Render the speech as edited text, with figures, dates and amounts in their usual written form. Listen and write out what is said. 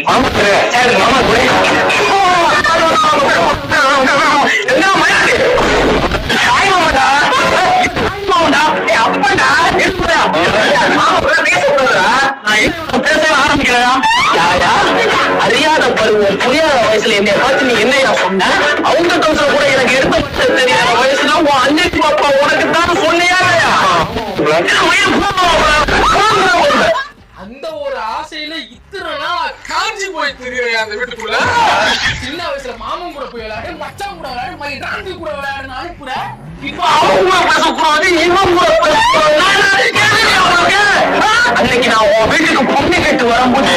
மாமா கூட என்ன மயாரு மாமாடா அப்படா பேச ஆரம்பிக்கிறா அறியாத பருவம் புரியாத வயசுல என்னை பார்த்து நீ என்ன சொன்ன அவங்க தோசை கூட எனக்கு எடுத்து தெரியாத வயசுல உன் அன்னைக்கு பாப்பா உனக்கு தான் சொன்னியா அந்த ஒரு ஆசையில இத்தனை நாள் காஞ்சி போய் தெரியும் அந்த வீட்டுக்குள்ள. சின்ன வயசுல மாமன் கூட போய் விளையாடு, மச்சான் கூட விளையாடு, மைதானத்து கூட விளையாடுன்னு அனுப்புற. இப்ப அவங்க பேசக்கூடாது இவன் கூட அன்னைக்கு நான் உன் வீட்டுக்கு பொண்ணு கேட்டு வரும்போது